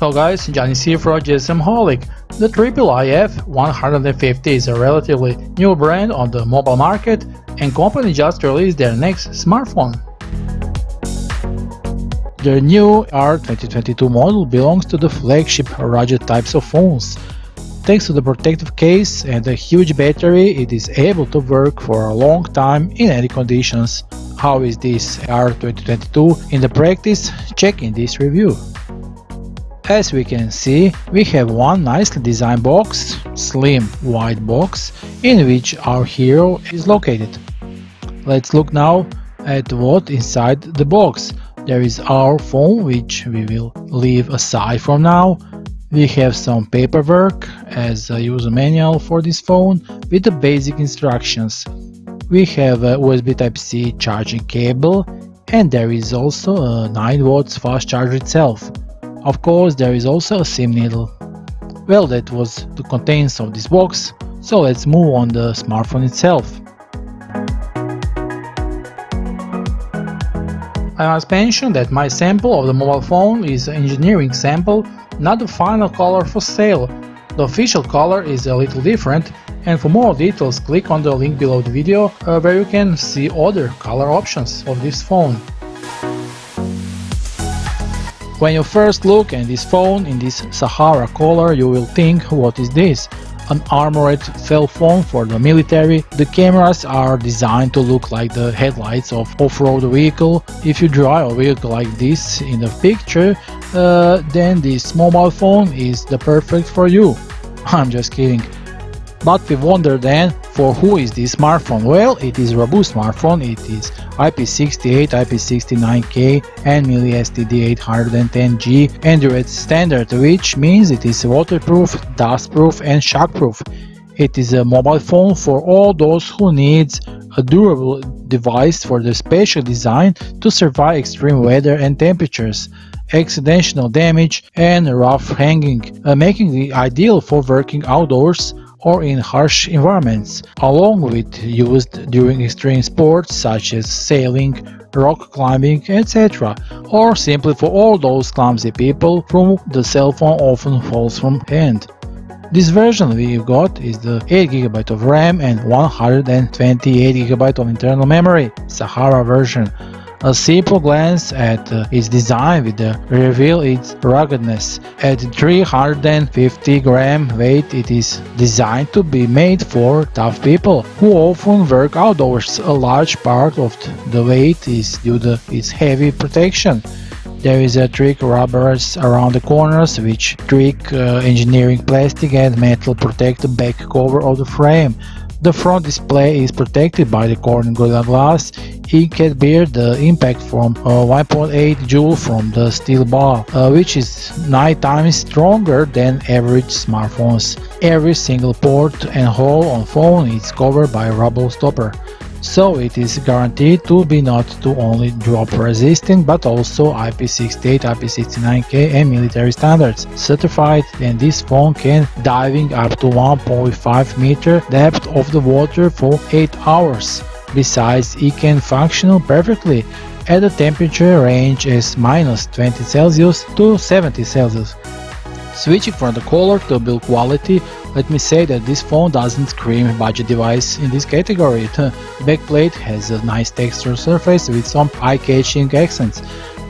Hello guys, Johnny's here for GSMholic. The iiiF150 is a relatively new brand on the mobile market, and company just released their next smartphone. Their new R2022 model belongs to the flagship rugged types of phones. Thanks to the protective case and a huge battery, it is able to work for a long time in any conditions. How is this R2022 in the practice? Check in this review. As we can see, we have one nicely designed box, slim white box, in which our hero is located. Let's look now at what inside the box. There is our phone, which we will leave aside for now. We have some paperwork as a user manual for this phone with the basic instructions. We have a USB Type-C charging cable, and there is also a 9 watts fast charger itself. Of course, there is also a SIM needle. Well, that was the contents of this box, so let's move on the smartphone itself. I must mention that my sample of the mobile phone is an engineering sample, not the final color for sale. The official color is a little different, and for more details click on the link below the video where you can see other color options of this phone. When you first look at this phone in this Sahara color, you will think, what is this? An armored cell phone for the military. The cameras are designed to look like the headlights of off-road vehicle. If you drive a vehicle like this in the picture, then this mobile phone is the perfect for you. I'm just kidding. But we wonder then, for who is this smartphone? Well, it is a robust smartphone. It is IP68, IP69K and STD810G Android standard, which means it is waterproof, dustproof and shockproof. It is a mobile phone for all those who needs a durable device for the special design to survive extreme weather and temperatures, accidental damage and rough hanging, making it ideal for working outdoors or in harsh environments, along with used during extreme sports such as sailing, rock climbing, etc., or simply for all those clumsy people whom the cell phone often falls from hand. This version we've got is the 8GB of RAM and 128GB of internal memory, Sahara version. A simple glance at its design will reveal its ruggedness. At 350 gram weight, it is designed to be made for tough people who often work outdoors. A large part of the weight is due to its heavy protection. There is a thick rubbers around the corners, which thick engineering plastic and metal protect the back cover of the frame. The front display is protected by the Corning Gorilla Glass. It can bear the impact from 1.8 joule from the steel bar, which is 9 times stronger than average smartphones. Every single port and hole on phone is covered by a rubber stopper, so it is guaranteed to be not only drop resistant but also IP68, IP69K and military standards certified, and this phone can diving up to 1.5 meter depth of the water for 8 hours. Besides, it can function perfectly at a temperature range as -20 Celsius to 70 Celsius. Switching from the color to build quality, let me say that this phone doesn't scream budget device in this category. The backplate has a nice textured surface with some eye-catching accents.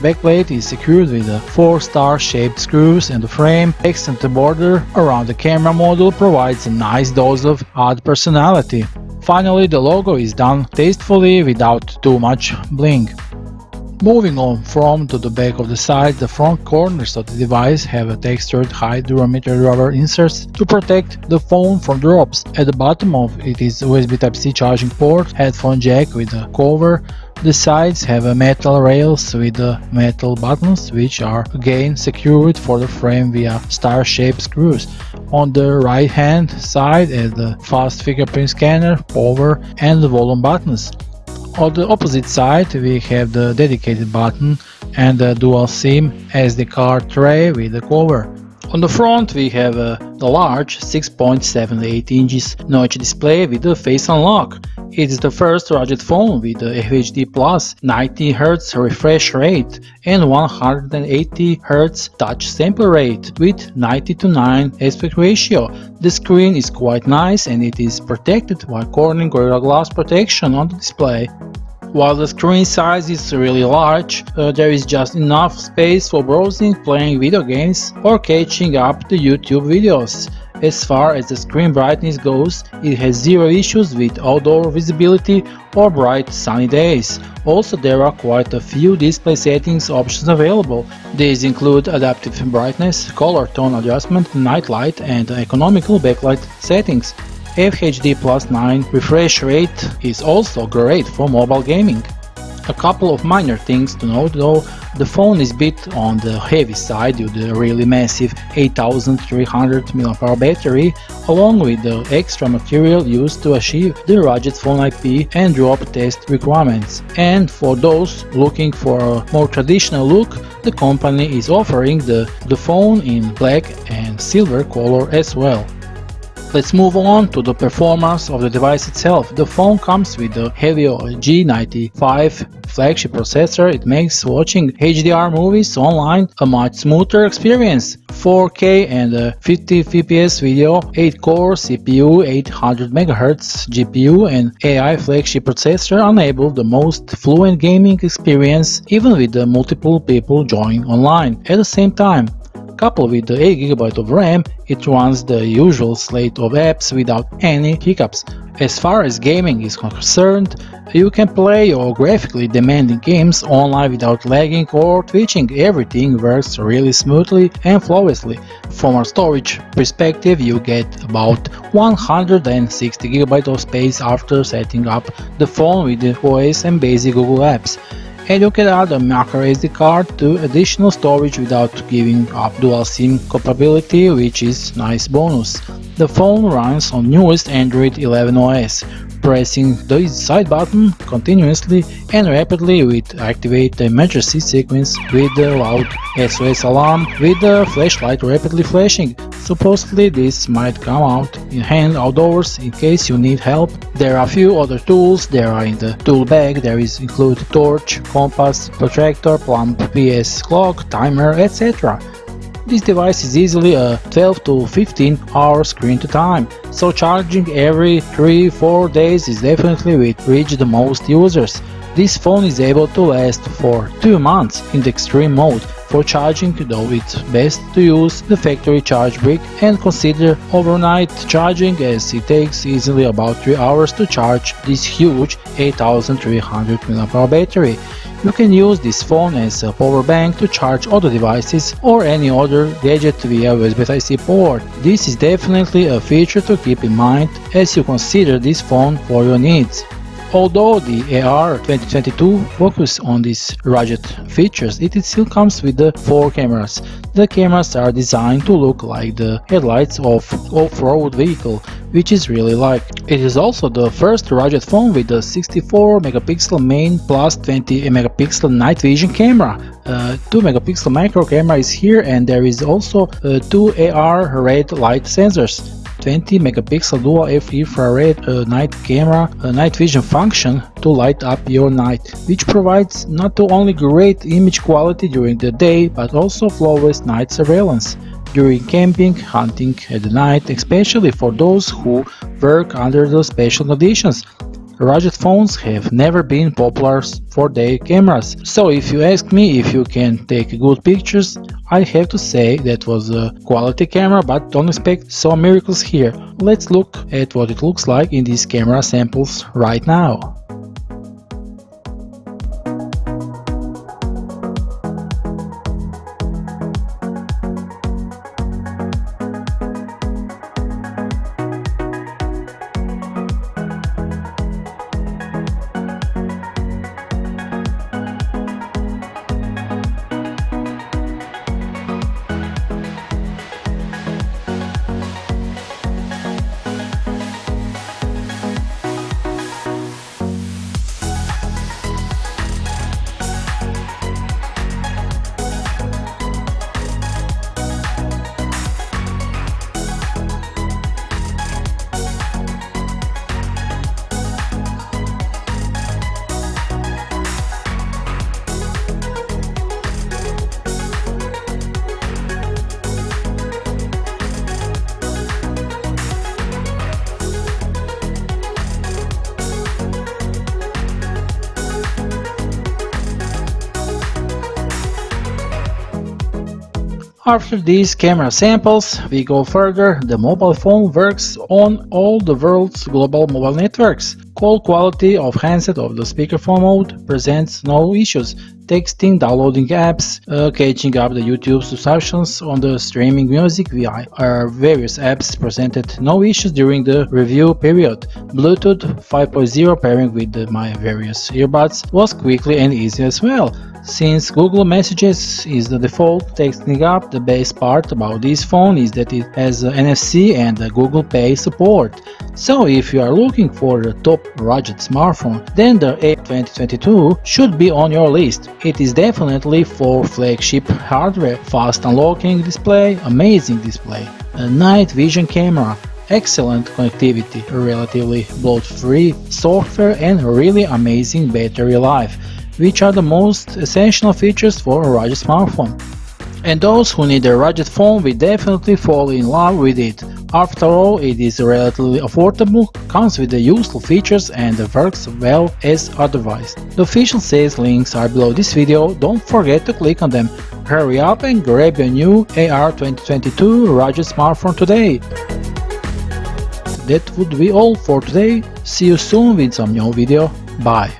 Backplate is secured with 4-star shaped screws, and the frame accent border around the camera module provides a nice dose of odd personality. Finally, the logo is done tastefully without too much bling. Moving on from to the back of the side, the front corners of the device have a textured high durometer rubber inserts to protect the phone from drops. At the bottom of it is USB Type-C charging port, headphone jack with a cover. The sides have a metal rails with metal buttons, which are again secured for the frame via star-shaped screws. On the right hand side is the fast fingerprint scanner, power and the volume buttons. On the opposite side we have the dedicated button and the dual SIM SD card tray with the cover. On the front we have the large 6.78 inches notch display with the face unlock. It is the first rugged phone with the FHD Plus 90Hz refresh rate and 180Hz touch sample rate with 90:9 aspect ratio. The screen is quite nice and it is protected by Corning Gorilla Glass protection on the display. While the screen size is really large, there is just enough space for browsing, playing video games or catching up to YouTube videos. As far as the screen brightness goes, it has zero issues with outdoor visibility or bright sunny days. Also, there are quite a few display settings options available. These include adaptive brightness, color tone adjustment, night light and economical backlight settings. FHD Plus 9 refresh rate is also great for mobile gaming. A couple of minor things to note though: the phone is a bit on the heavy side due to the really massive 8300 mAh battery, along with the extra material used to achieve the rugged phone IP and drop test requirements. And for those looking for a more traditional look, the company is offering the phone in black and silver color as well. Let's move on to the performance of the device itself. The phone comes with the Helio G95 flagship processor. It makes watching HDR movies online a much smoother experience. 4K and 50 fps video, 8-core CPU, 800 MHz GPU and AI flagship processor enable the most fluent gaming experience even with the multiple people joining online at the same time. Coupled with the 8GB of RAM, it runs the usual slate of apps without any hiccups. As far as gaming is concerned, you can play your graphically demanding games online without lagging or twitching. Everything works really smoothly and flawlessly. From a storage perspective, you get about 160GB of space after setting up the phone with the OS and basic Google apps. And you can add a micro SD card to additional storage without giving up dual SIM compatibility, which is nice bonus. The phone runs on newest Android 11 OS. Pressing the side button continuously and rapidly will activate the emergency sequence with the loud SOS alarm with the flashlight rapidly flashing. Supposedly this might come out in hand outdoors in case you need help. There are a few other tools there are in the tool bag. There is include torch, compass, protractor, plumb, PS clock, timer, etc. This device is easily a 12 to 15 hour screen to time, so charging every 3-4 days is definitely will reach the most users. This phone is able to last for 2 months in the extreme mode. For charging though, it's best to use the factory charge brick and consider overnight charging, as it takes easily about 3 hours to charge this huge 8300 mAh battery. You can use this phone as a power bank to charge other devices or any other gadget via USB Type-C port. This is definitely a feature to keep in mind as you consider this phone for your needs. Although the AR2022 focus on these rugged features, it still comes with the 4 cameras. The cameras are designed to look like the headlights of off-road vehicle, which is really like. It is also the first rugged phone with a 64 megapixel main plus 20 megapixel night vision camera. 2 megapixel macro camera is here, and there is also 2 AR red light sensors. 20 megapixel dual infrared night camera night vision function to light up your night, which provides not only great image quality during the day but also flawless night surveillance during camping, hunting at the night, especially for those who work under the special conditions. Rugged phones have never been popular for their cameras, so if you ask me if you can take good pictures, I have to say that was a quality camera, but don't expect some miracles here. Let's look at what it looks like in these camera samples right now. After these camera samples, we go further. The mobile phone works on all the world's global mobile networks. Call quality of handset of the speakerphone mode presents no issues. Texting, downloading apps, catching up the YouTube subscriptions on the streaming music via our various apps presented no issues during the review period. Bluetooth 5.0 pairing with my various earbuds was quickly and easy as well. Since Google Messages is the default texting app, the best part about this phone is that it has NFC and Google Pay support. So if you are looking for a top budget smartphone, then the iiiF150 should be on your list. It is definitely for flagship hardware, fast unlocking display, amazing display, a night vision camera, excellent connectivity, relatively bloat-free software and really amazing battery life, which are the most essential features for a rugged smartphone. And those who need a rugged phone will definitely fall in love with it. After all, it is relatively affordable, comes with the useful features and works well as advertised. The official sales links are below this video, don't forget to click on them. Hurry up and grab your new AR2022 rugged smartphone today. That would be all for today. See you soon with some new video. Bye.